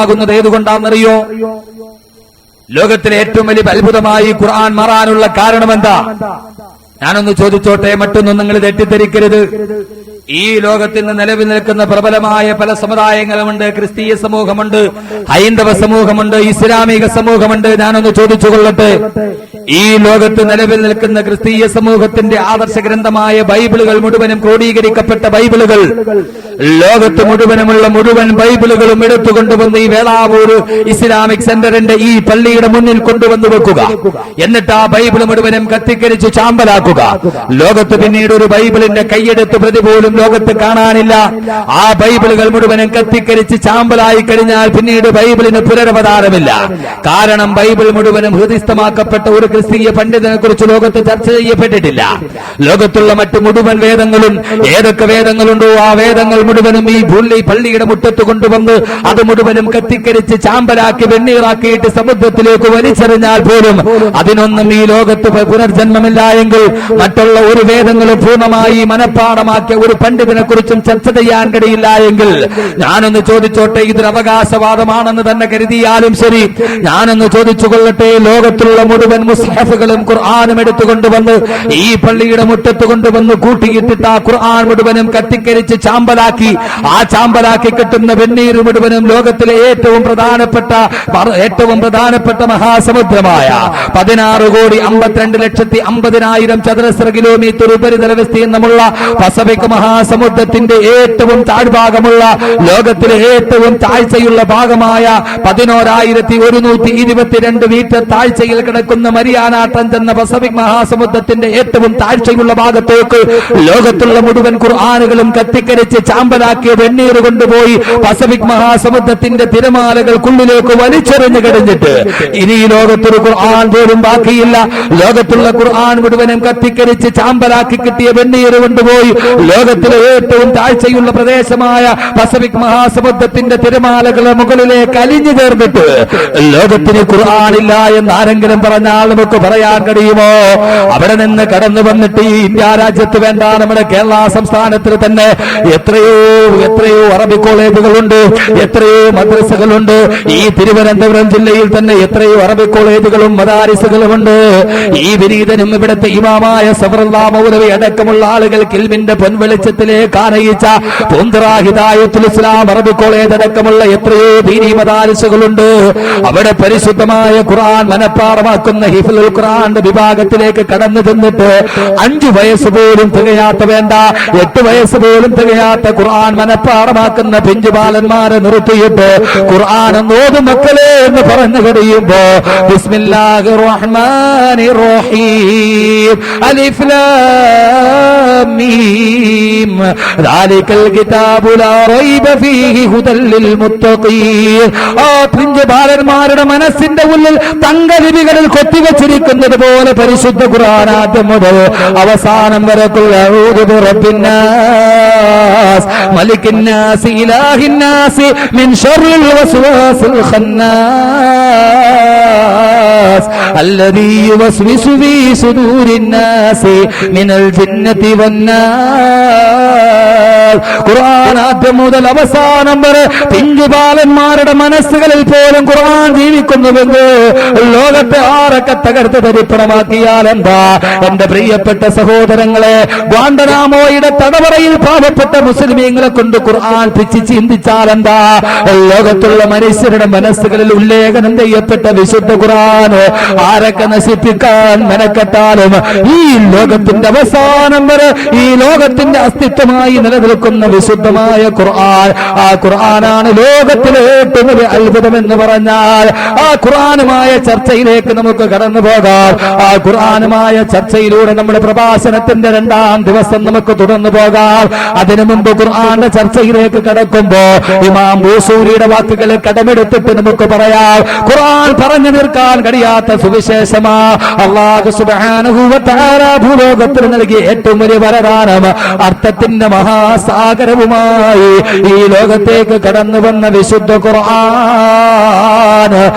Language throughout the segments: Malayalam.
ആകുന്നത് ഏതുകൊണ്ടാണെന്നറിയോ? ലോകത്തിലെ ഏറ്റവും വലിയ അത്ഭുതമായി ഖുർആൻ മാറാനുള്ള കാരണമെന്താ? ഞാനൊന്ന് ചോദിച്ചോട്ടെ, മറ്റൊന്നും നിങ്ങൾ തെറ്റിദ്ധരിക്കരുത്. ഈ ലോകത്തിൽ നിന്ന് നിലവിൽ നിൽക്കുന്ന പ്രബലമായ പല സമുദായങ്ങളുമുണ്ട്. ക്രിസ്തീയ സമൂഹമുണ്ട്, ഹൈന്ദവ സമൂഹമുണ്ട്, ഇസ്ലാമിക സമൂഹമുണ്ട്. ഞാനൊന്ന് ചോദിച്ചു കൊള്ളട്ടെ, ഈ ലോകത്ത് നിലവിൽ നിൽക്കുന്ന ക്രിസ്തീയ സമൂഹത്തിന്റെ ആദർശ ഗ്രന്ഥമായ ബൈബിളുകൾ മുഴുവനും ക്രോഡീകരിക്കപ്പെട്ട ബൈബിളുകൾ, ലോകത്ത് മുഴുവനുമുള്ള മുഴുവൻ ബൈബിളുകളും എടുത്തുകൊണ്ടുവന്ന് ഈ വേളാവൂർ ഇസ്ലാമിക് സെന്ററിന്റെ ഈ പള്ളിയുടെ മുന്നിൽ കൊണ്ടുവന്ന് വെക്കുക. എന്നിട്ട് ആ ബൈബിൾ മുഴുവനും കത്തിക്കരിച്ച് ചാമ്പലാക്കുക. ലോകത്ത് പിന്നീട് ഒരു ബൈബിളിന്റെ കൈയെടുത്ത് പ്രതി പോലും ലോകത്ത് കാണാനില്ല. ആ ബൈബിളുകൾ മുഴുവനും കത്തിക്കരിച്ച് ചാമ്പലായി കഴിഞ്ഞാൽ പിന്നീട് ബൈബിളിന് പുനരവതാരമില്ല. കാരണം ബൈബിൾ മുഴുവനും ഹൃദയസ്ഥമാക്കപ്പെട്ട ഒരു ക്രിസ്തീയ പണ്ഡിതനെ കുറിച്ച് ലോകത്ത് ചർച്ച ചെയ്യപ്പെട്ടിട്ടില്ല. ലോകത്തുള്ള മറ്റു മുഴുവൻ വേദങ്ങളും, ഏതൊക്കെ വേദങ്ങളുണ്ടോ ആ വേദങ്ങൾ മുഴുവനും ഈ പള്ളിയുടെ മുറ്റത്ത് കൊണ്ടുവന്ന് അത് മുഴുവനും കത്തിക്കരിച്ച് ചാമ്പലാക്കി വെണ്ണീറാക്കിയിട്ട് സമുദ്രത്തിലേക്ക് വലിച്ചെറിഞ്ഞാൽ പോലും അതിനൊന്നും ഈ ലോകത്ത് പുനർജന്മമില്ല എങ്കിൽ മറ്റുള്ള ഒരു വേദങ്ങളും പൂർണ്ണമായി മനഃപ്പാടമാക്കിയ ഒരു പണ്ഡിതനെ കുറിച്ചും ചർച്ച ചെയ്യാൻ കഴിയില്ല എങ്കിൽ ഞാനൊന്ന് ചോദിച്ചോട്ടെ, ഇതൊരു അവകാശവാദമാണെന്ന് തന്നെ കരുതിയാലും ശരി, ഞാനൊന്ന് ചോദിച്ചു കൊള്ളട്ടെ, ലോകത്തുള്ള മുഴുവൻ മുസ്ഹഫുകളും ഖുർആനും എടുത്തുകൊണ്ടുവന്ന് ഈ പള്ളിയുടെ മുറ്റത്ത് കൊണ്ടുവന്ന് കൂട്ടിയിട്ടിട്ട് ആ ഖുർആൻ മുഴുവനും കത്തിക്കരിച്ച് ചാമ്പലാക്കി ആ ചാമ്പലാക്കി കിട്ടുന്ന വെണ്ണീർ മുഴുവനും ലോകത്തിലെ ഏറ്റവും പ്രധാനപ്പെട്ട മഹാസമുദ്രമായ 16,52,50,000 ചതുരശ്ര കിലോമീറ്റർ ഉപരിതല വിസ്തീർണമുള്ള പസഫിക് മഹാസമുദ്രത്തിന്റെ ഏറ്റവും താഴ്ഭാഗമുള്ള ലോകത്തിലെ ഏറ്റവും താഴ്ചയുള്ള ഭാഗമായ 11,122 മീറ്റർ താഴ്ചയിൽ കിടക്കുന്ന മരിയാന ട്രഞ്ച് എന്ന പസഫിക് മഹാസമുദ്രത്തിന്റെ ഏറ്റവും താഴ്ചയുള്ള ഭാഗത്തേക്ക് ലോകത്തുള്ള മുഴുവൻ ഖുർആനുകളും കത്തിക്കരിച്ച് ചാമ്പലാക്കിയ വെണ്ണീർ കൊണ്ടുപോയി പസഫിക് മഹാസമുദ്രത്തിന്റെ തിരമാലകൾക്കുള്ളിലേക്ക് വലിച്ചെറിഞ്ഞു കഴിഞ്ഞിട്ട് ഇനി ഈ ലോകത്തൊരു ഖുർആൻ പോലും ബാക്കിയില്ല. ലോകത്തുള്ള ഖുർആൻ മുഴുവനും കത്തിക്കരിച്ച് ചാമ്പലാക്കി കിട്ടിയ വെണ്ണീർ കൊണ്ടുപോയി ലോകത്തിലെ ഏറ്റവും താഴ്ചയുള്ള പ്രദേശമായ പസഫിക് മഹാസമുദ്രത്തിന്റെ തിരമാലകളെ മുകളിലേക്ക് അലിഞ്ഞു ചേർന്നിട്ട് ലോകത്തിന് ഖുർആനില്ല എന്ന് ആരെങ്കിലും പറഞ്ഞാൽ നമുക്ക് പറയാൻ കഴിയുമോ? അവിടെ നിന്ന് കടന്നു വന്നിട്ട് ഈ ഇന്ത്യ രാജ്യത്ത് വേണ്ട നമ്മുടെ കേരള സംസ്ഥാനത്തിൽ തന്നെ എത്രയോ അറബി കോളേജുകളുണ്ട്, എത്രയോ മദ്രസകളുണ്ട്. ഈ തിരുവനന്തപുരം ജില്ലയിൽ തന്നെ എത്രയോ അറബി കോളേജുകളും മദാരിസുകളുമുണ്ട്. ഈ വിനീതനും ഇവിടുത്തെ ഇമാമായ സഫറുല്ലാഹ് മൗലവി അടക്കമുള്ള ആളുകൾ കിൽമിന്റെ പൊൻവെളിച്ചത്തിലേക്ക് ആനയിച്ച പൂന്തറ ഹിദായത്തുൽ ഇസ്ലാം അറബി കോളേജ് അടക്കമുള്ള എത്രയോ ദീനി മദാരിസുകളുണ്ട്. അവിടെ പരിശുദ്ധമായ ഖുർആൻ മനഃപ്പാഠമാക്കുന്ന ഹിഫ്ളുൽ ഖുർആന്റെ വിഭാഗത്തിലേക്ക് കടന്നു ചെന്നിട്ട് 5 വയസ്സ് പോലും തികയാത്ത, വേണ്ട 8 വയസ്സ് പോലും തികയാത്ത ഖുർആൻ മനഃപ്പാഠമാക്കുന്ന പിഞ്ചുബാലന്മാരെ നിർത്തിയിട്ട് ഖുർആൻ ഓതു മക്കളെ എന്ന് പറഞ്ഞു കഴിയുമ്പോ ബിസ്മില്ലാഹിർ റഹ്മാനിർ റഹീം അലിഫ് ലാം മീം ദാലികൽ കിതാബു ലാ റൈബ ഫീഹി ഹുദൽ ലിൽ മുത്തഖീൻ. ആ പിഞ്ചുബാലന്മാരുടെ മനസ്സിന്റെ ഉള്ളിൽ തങ്കലിപികളിൽ കൊത്തിവെച്ചിരിക്കുന്നത് പോലെ പരിശുദ്ധ ഖുർആൻ ആദ്യം മുതൽ അവസാനം വരെക്കുള്ള ഔദു ബിറബ്ബിന്നാസ് മലിക്കിന്നാസ് ഇലാഹിന്നാസ് മിൻ ശർറിൽ വസ്വാസിൽ ഖന്നാസ് അല്ലദീ യുവസ്വിസു ഫീ സുദൂരിന്നാസ് മിനൽ ജിന്നതി വന്നാസ്. ഖുർആൻ ആദ്യം മുതൽ അവസാനം വരെ പിഞ്ചുബാലന്മാരുടെ മനസ്സുകളിൽ പോലും ഖുർആൻ ജീവിക്കുന്നുവെന്ന് ലോകത്തെ ആരൊക്കെ തകർത്ത് തരിപ്പണമാക്കിയാൽ എന്താ? എന്റെ പ്രിയപ്പെട്ട സഹോദരങ്ങളെ, ഗ്വാണ്ടനാമോയുടെ തടവറയിൽ പാവപ്പെട്ട മുസ്ലിമീങ്ങളെ കൊണ്ട് ഖുർആൻ പിച്ച് ചിന്തിച്ചാൽ എന്താ? ലോകത്തുള്ള മനുഷ്യരുടെ മനസ്സുകളിൽ ഉല്ലേഖനം ചെയ്യപ്പെട്ട വിശുദ്ധ ഖുർആൻ ആരൊക്കെ നശിപ്പിക്കാൻ മെനക്കെട്ടാലും ഈ ലോകത്തിന്റെ അവസാനം വരെ ഈ ലോകത്തിന്റെ അസ്തിത്വമായി നിലനിൽക്കുന്ന വിശുദ്ധമായ ഖുർആൻ, ആ ഖുർആനാണ് ലോകത്തിലെ ഏറ്റവും വലിയ അത്ഭുതം എന്ന് പറഞ്ഞാൽ. ആ ഖുർആനുമായ ചർച്ചയിലേക്ക് നമുക്ക് കടന്നു പോകാം. ആ ഖുർആനുമായ ചർച്ചയിലൂടെ നമ്മുടെ പ്രഭാഷണത്തിന്റെ 2ാം ദിവസം നമുക്ക് തുടർന്നു പോകാം. അതിനു മുമ്പ് ഖുർആന്റെ ചർച്ചയിലേക്ക് കടക്കുമ്പോ ഇമാം ബൂസൂരിയുടെ വാക്കുകൾ കടമെടുത്തിട്ട് നമുക്ക് പറയാം, ഖുർആൻ പറഞ്ഞു തീർക്കാൻ കഴിയാത്ത സുവിശേഷമാ അല്ലാഹു സുബ്ഹാനഹു വ തആല ഭൂലോകത്തിൽ നൽകിയ ഏറ്റവും വലിയ വരദാനം. അർത്ഥത്തിന്റെ മഹാസാഗരവുമായി ഈ ലോകത്തേക്ക് കടന്നു വന്ന വിശുദ്ധ ഖുർആൻ.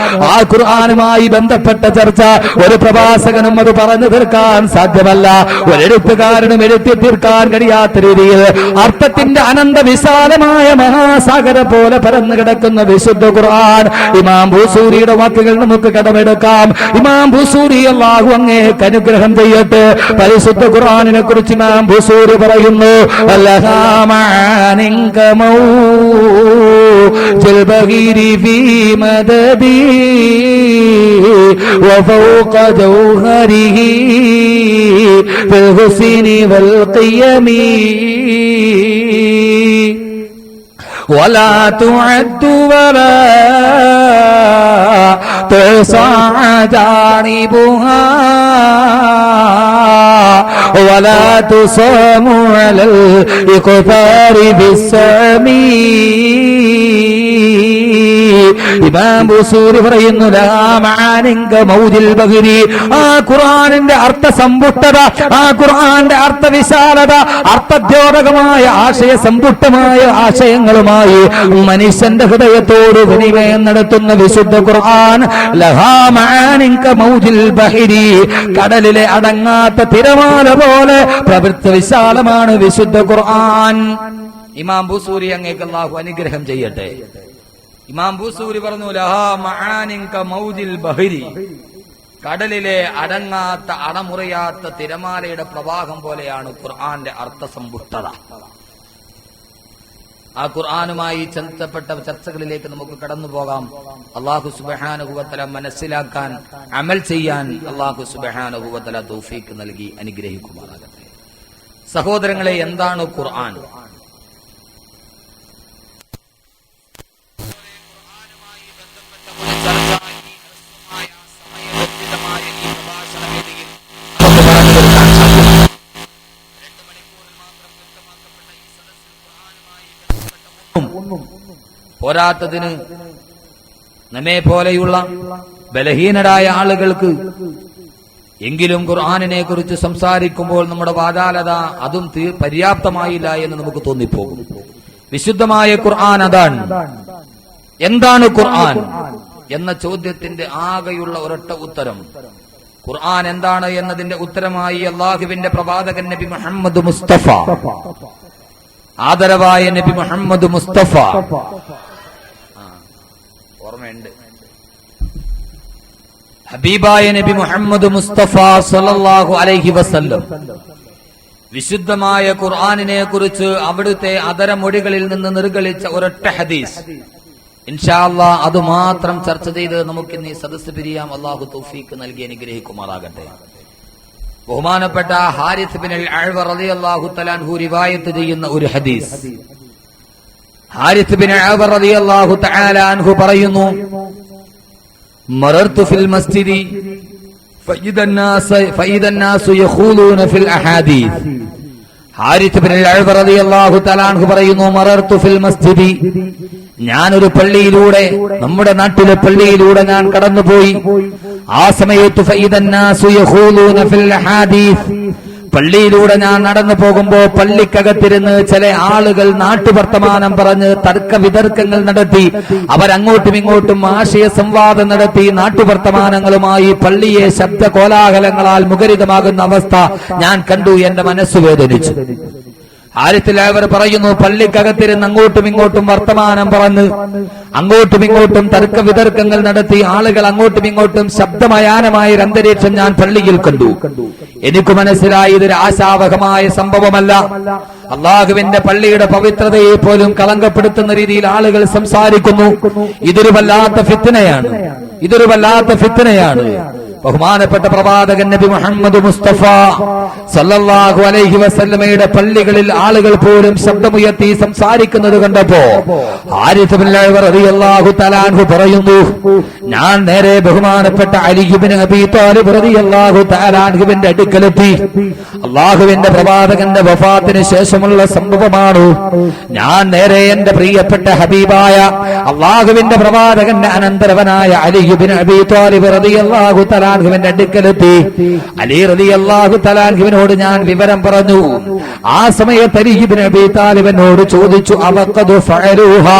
ആ ഖുർആനുമായി ബന്ധപ്പെട്ട ചർച്ച ഒരു പ്രഭാഷകനും അത് പറഞ്ഞു തീർക്കാൻ സാധ്യമല്ല, ഒരെഴുത്തുകാരനും എഴുത്തി തീർക്കാൻ കഴിയാത്ത രീതിയിൽ അർത്ഥത്തിന്റെ അനന്ത വിശാലമായ മഹാസാഗര പോലെ പരന്നു കിടക്കുന്ന വിശുദ്ധ ഖുർആൻ. ഇമാം ബൂസൂരിയുടെ വാക്കുകൾ നമുക്ക് കടമെടുക്കാം. ഇമാം ബൂസൂരി അല്ലാഹു അങ്ങേക്ക് അനുഗ്രഹം ചെയ്യട്ടെ. പരിശുദ്ധ ഖുർആനിനെ കുറിച്ച് ഇമാം ബൂസൂരി പറയുന്നു, ജൽബഗീരി ഫീ മദദി വഫൗഖ ജൗഹരിഹി ഫിൽ ഹുസ്നി വൽ ഖിയമി ولا تعد ولا تحصى جانبها ولا تصام على الإقفار بالسمي. ഇമാം ബൂസൂരി പറയുന്നു, ആ ഖുർആനിന്റെ അർത്ഥസമ്പുഷ്ടത, ആ ഖുർആന്റെ അർത്ഥവിശാലത, അർത്ഥദ്യോതകമായ ആശയ സമ്പുഷ്ടമായ ആശയങ്ങളുമായി മനുഷ്യന്റെ ഹൃദയത്തോട് വിനിമയം നടത്തുന്ന വിശുദ്ധ ഖുർആൻ ലഹാ മആനിൻ കമൗജിൽ ബഹരി, കടലിലെ അടങ്ങാത്ത തിരമാല പോലെ പ്രവൃത്ത വിശാലമാണ് വിശുദ്ധ ഖുർആൻ. ഇമാം ബൂസൂരി അങ്ങേക്ക് അല്ലാഹു അനുഗ്രഹം ചെയ്യട്ടെ. ഇമാം ബൂസൂരി പറഞ്ഞു, ലഹാ മആനിൻ കമൗജിൽ ബഹരി, കടലിലെ അടങ്ങാത്ത അടമുറിയാത്ത തിരമാലയുടെ പ്രവാഹം പോലെയാണ് ഖുർആന്റെ അർത്ഥസമ്പുഷ്ടത. ആ ഖുർആനുമായി ബന്ധപ്പെട്ട ചർച്ചകളിലേക്ക് നമുക്ക് കടന്നു പോകാം. അല്ലാഹു സുബ്ഹാനഹു വ തആല മനസ്സിലാക്കാൻ അമൽ ചെയ്യാൻ അല്ലാഹു സുബ്ഹാനഹു വ തആല തൗഫീഖ് നൽകി അനുഗ്രഹിക്കുമാറാകട്ടെ. സഹോദരങ്ങളെ, എന്താണ് ഖുർആൻ? പോരാത്തതിന് നമ്മെ പോലെയുള്ള ബലഹീനരായ ആളുകൾക്ക് എങ്കിലും ഖുർആനിനെ കുറിച്ച് സംസാരിക്കുമ്പോൾ നമ്മുടെ വാചാലത അതും പര്യാപ്തമായില്ല എന്ന് നമുക്ക് തോന്നിപ്പോകും. വിശുദ്ധമായ ഖുർആൻ അതാണ്. എന്താണ് ഖുർആൻ എന്ന ചോദ്യത്തിന്റെ ആകെയുള്ള ഒരൊറ്റ ഉത്തരം, ഖുർആൻ എന്താണ് എന്നതിന്റെ ഉത്തരമായി അല്ലാഹുവിന്റെ പ്രവാചകൻ നബി മുഹമ്മദ് മുസ്തഫ, ആദരവായ നബി മുഹമ്മദ് മുസ്തഫ, ഓർമ്മയുണ്ട്, ഹബീബായ നബി മുഹമ്മദ് മുസ്തഫ സല്ലല്ലാഹു അലൈഹി വസല്ലം വിശുദ്ധമായ ഖുർആനിനെ കുറിച്ച് അവിടുത്തെ അതരമൊഴികളിൽ നിന്ന് നിർഗളിച്ച ഒരൊറ്റ ഹദീസ്, ഇൻഷാ അല്ലാഹ് അത് മാത്രം ചർച്ച ചെയ്ത് നമുക്ക് ഇന്ന് ഈ സദസ്സ് പിരിയാം. അല്ലാഹു തൗഫീഖ് നൽകി അനുഗ്രഹിക്കുമാറാകട്ടെ. ബഹുമാനപ്പെട്ട ഹാരിസ് ബിൻ അൽ-അഅ്വ റളിയല്ലാഹു തആല അൻഹു റിവായത്ത് ചെയ്യുന്ന ഒരു ഹദീസ്. ഹാരിസ് ബിൻ അൽ-അഅ്വ റളിയല്ലാഹു തആല അൻഹു പറയുന്നു, മറർതു ഫിൽ മസ്ജിദി ഫഇദൻ നാസു യഖൂലൂന ഫിൽ അഹാദീസ്. ഹാരിസ് ബിൻ അൽ-അഅ്വ റളിയല്ലാഹു തആല അൻഹു പറയുന്നു, മറർതു ഫിൽ മസ്ജിദി, ഞാനൊരു പള്ളിയിലൂടെ, നമ്മുടെ നാട്ടിലെ പള്ളിയിലൂടെ ഞാൻ കടന്നുപോയി. ആ സമയത്ത് ഫഇദൻ നാസു യഖൂലൂന ഫിൽ അഹാദീസ്, പള്ളിയിലൂടെ ഞാൻ നടന്നു പോകുമ്പോ പള്ളിക്കകത്തിരുന്ന് ചില ആളുകൾ നാട്ടുവർത്തമാനം പറഞ്ഞ് തർക്ക വിതർക്കങ്ങൾ നടത്തി, അവരങ്ങോട്ടും ഇങ്ങോട്ടും ആശയ സംവാദം നടത്തി നാട്ടുവർത്തമാനങ്ങളുമായി പള്ളിയെ ശബ്ദ കോലാഹലങ്ങളാൽ മുഖരിതമാകുന്ന അവസ്ഥ ഞാൻ കണ്ടു. എന്റെ മനസ്സ് വേദനിച്ചു. ഹാരിസിൽ പറയുന്നു, പള്ളിക്കകത്തിരുന്ന് അങ്ങോട്ടും ഇങ്ങോട്ടും വർത്തമാനം പറഞ്ഞ് അങ്ങോട്ടും ഇങ്ങോട്ടും തർക്ക വിതർക്കങ്ങൾ നടത്തി ആളുകൾ അങ്ങോട്ടും ഇങ്ങോട്ടും ശബ്ദമയാനമായ ഒരു അന്തരീക്ഷം ഞാൻ പള്ളിയിൽ കണ്ടു. എനിക്ക് മനസ്സിലായി, ഇതൊരു ആശാവഹമായ സംഭവമല്ല. അള്ളാഹുവിന്റെ പള്ളിയുടെ പവിത്രതയെ പോലും കളങ്കപ്പെടുത്തുന്ന രീതിയിൽ ആളുകൾ സംസാരിക്കുന്നു. ഇതൊരു വല്ലാത്ത ഫിത്നയാണ്, ഇതൊരു വല്ലാത്ത ഫിത്നയാണ്. ബഹുമാനപ്പെട്ട പ്രവാചകൻ നബി മുഹമ്മദ് മുസ്തഫ സല്ലല്ലാഹു അലൈഹി വസല്ലമയുടെ പള്ളികളിൽ ആളുകൾ പോലും ശബ്ദമുയർത്തി സംസാരിക്കുന്നത് കണ്ടപ്പോ ഹാരിസ് ബിൻ അൽ-അഅ്വ റളിയല്ലാഹു തആല അൻഹു പറയുന്നു, ഞാൻ നേരെ ബഹുമാനപ്പെട്ട അലി ഇബ്നു അബീ ത്വാലിബ് റളിയല്ലാഹു തആല അൻഹുവിന്റെ അടുക്കലെത്തി. അല്ലാഹുവിന്റെ പ്രവാചകന്റെ വഫാത്തിന് ശേഷമുള്ള സംഭവമാണ്. ഞാൻ നേരെ എന്റെ പ്രിയപ്പെട്ട ഹബീബായ അല്ലാഹുവിന്റെ പ്രവാചകന്റെ അനന്തരവനായ അലി ഇബ്നു അബീ ത്വാലിബ് റളിയല്ലാഹു തആല തആലാൻഹുവിന്റെ അടുക്കലെത്തി. അലി റളിയല്ലാഹു തആലാൻഹുവിനോട് ഞാൻ വിവരം പറഞ്ഞു. ആ സമയത്ത് അലി ഇബ്നു അബീ താലിബിനോട് ചോദിച്ചു, അവഖദു ഫഅലൂഹാ,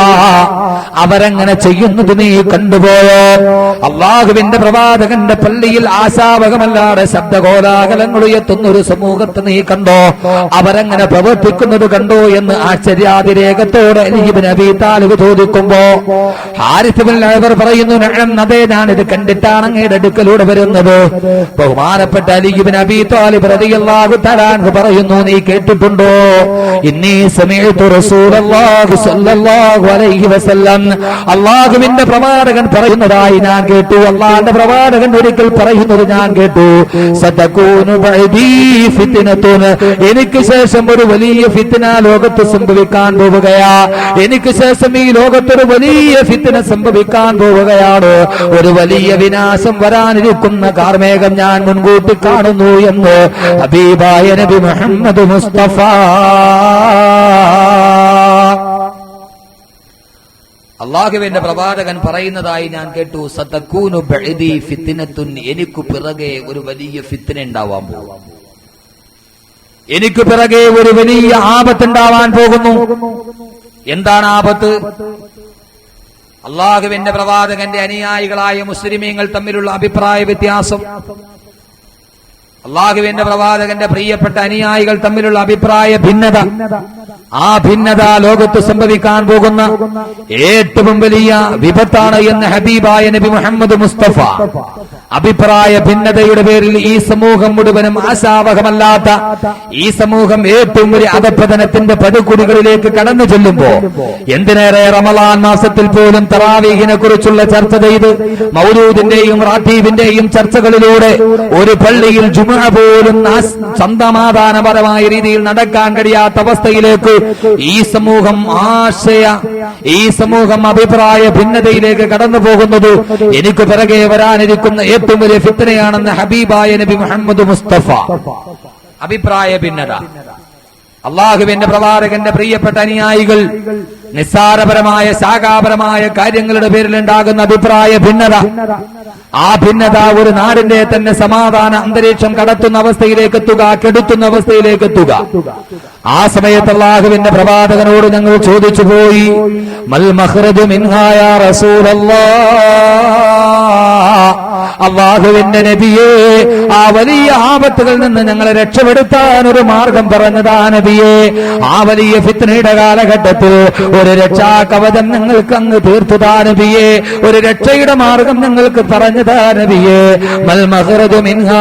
അവരെങ്ങനെ ചെയ്യുന്നത് നീ കണ്ടുപോയോ? അല്ലാഹുവിന്റെ പ്രവാചകന്റെ പള്ളിയിൽ ആശാവഹമല്ലാതെ ശബ്ദകോലാഹലങ്ങൾ ഉയർത്തുന്ന ഒരു സമൂഹത്തെ നീ കണ്ടോ? അവരെങ്ങനെ പ്രവർത്തിക്കുന്നത് കണ്ടോ എന്ന് ആശ്ചര്യാതിരേകത്തോടെ അലി ഇബ്നു അബീ താലിബ് ചോദിക്കുമ്പോ ഹാരിസ് ഇബ്നു അൽഅവർ പറയുന്നു, നഅം, അതെ, ഞാനിത് കണ്ടിട്ടാണ് അങ്ങയുടെ അടുക്കലൂടെ വരുന്നത്. ബഹുമാനപ്പെട്ട അലി ഇബ്നു അബീ താലിബ് റളിയല്ലാഹു തആല അൻഹു പറയുന്നു, നീ കേട്ടിട്ടുണ്ടോ? ഇന്നി സമീഅതു റസൂലല്ലാഹി സ്വല്ലല്ലാഹു അലൈഹി വസല്ലം, അല്ലാഹുവിന്റെ പ്രവാചകൻ പറയുന്നതായി ഞാൻ കേട്ടു. അല്ലാഹുവിന്റെ പ്രവാചകൻ ഒരിക്കൽ പറയുന്നത് ഞാൻ കേട്ടു, സതകൂനു ബഅദീ ഫിത്നത്തുൻ, എനിക്ക് ശേഷം ഒരു വലിയ ഫിത്ന ലോകത്ത് സംഭവിക്കാൻ പോവുകയാ. എനിക്ക് ശേഷം ഈ ലോകത്തൊരു വലിയ ഫിത്ന സംഭവിക്കാൻ പോവുകയാണ്. ഒരു വലിയ വിനാശം വരാനിരിക്കുന്ന കാർമേഘം ഞാൻ മുൻകൂട്ടി കാണുന്നു എന്ന് ഹബീബായ നബി മുഹമ്മദ് മുസ്തഫ. അല്ലാഹുവിന്റെ പ്രവാചകൻ പറയുന്നതായി ഞാൻ കേട്ടു, സതകൂനു ബഅദീ ഫിത്നത്തുൻ, എനിക്ക് പിറകെ ഒരു വലിയ ഫിത്ന ഉണ്ടാവാൻ പോകും. എനിക്ക് പിറകെ ഒരു വലിയ ആപത്തുണ്ടാവാൻ പോകുന്നു. എന്താണ് ആപത്ത്? അല്ലാഹുവിന്റെ പ്രവാചകന്റെ അനുയായികളായ മുസ്ലിമീങ്ങൾ തമ്മിലുള്ള അഭിപ്രായ വ്യത്യാസം, അല്ലാഹുവിന്റെ പ്രവാചകന്റെ പ്രിയപ്പെട്ട അനുയായികൾ തമ്മിലുള്ള അഭിപ്രായ ഭിന്നത, ആ ഭിന്നത ലോകത്ത് സംഭവിക്കാൻ പോകുന്ന ഏറ്റവും വലിയ വിപത്താണ് എന്ന് ഹബീബായ നബി മുഹമ്മദ് മുസ്തഫ. അഭിപ്രായ ഭിന്നതയുടെ പേരിൽ ഈ സമൂഹം മുഴുവനും ആശാവഹമല്ലാത്ത ഈ സമൂഹം ഏറ്റവും വലിയ അധപതനത്തിന്റെ പടുകുടികളിലേക്ക് കടന്നു ചെല്ലുമ്പോ, എന്തിനേറെ റമളാൻ മാസത്തിൽ പോലും തറാവീഹിനെ കുറിച്ചുള്ള ചർച്ച ചെയ്ത് മൗലൂദിന്റെയും റാത്തീബിന്റെയും ചർച്ചകളിലൂടെ ഒരു പള്ളിയിൽ ജുമുഅ പോലും സമാധാനപരമായ രീതിയിൽ നടക്കാൻ കഴിയാത്ത അവസ്ഥയിലേക്ക് ഈ സമൂഹം അഭിപ്രായ ഭിന്നതയിലേക്ക് കടന്നു പോകുന്നത് എനിക്ക് പിറകെ വരാനിരിക്കുന്ന ഏറ്റവും വലിയ ഫിത്നയാണെന്ന് ഹബീബായ നബി മുഹമ്മദ് മുസ്തഫ. അഭിപ്രായ ഭിന്നത, അല്ലാഹുവിന്റെ പ്രവാചകന്റെ പ്രിയപ്പെട്ട അനുയായികൾ നിസ്സാരപരമായ ശാഖാപരമായ കാര്യങ്ങളുടെ പേരിൽ ഉണ്ടാകുന്ന അഭിപ്രായ ഭിന്നത, ആ ഭിന്നത ഒരു നാടിന്റെ തന്നെ സമാധാന അന്തരീക്ഷം കടത്തുന്ന അവസ്ഥയിലേക്ക് എത്തുക, കെടുത്തുന്ന അവസ്ഥയിലേക്ക് എത്തുക. ആ സമയത്ത് അല്ലാഹുവിന്റെ പ്രവാചകനോട് ഞങ്ങൾ ചോദിച്ചു പോയി, മൽ മഖ്റജു മിൻഹാ യാ റസൂലല്ലാഹ്, അല്ലാഹുവിന്റെ നബിയേ, ആ വലിയ ആപത്തുകളിൽ നിന്ന് ഞങ്ങളെ രക്ഷപ്പെടുത്താൻ ഒരു മാർഗം പറഞ്ഞതാ നബിയേ. ആ വലിയ ഫിത്നയുടെ കാലഘട്ടത്തിൽ ഒരു രക്ഷാകവചം ഞങ്ങൾക്ക് അങ്ങ് തീർത്തുതാ നബിയേ, ഒരു രക്ഷയുടെ മാർഗം ഞങ്ങൾക്ക് പറഞ്ഞതാ നബിയേ. മൽ മഖ്റജു മിൻഹാ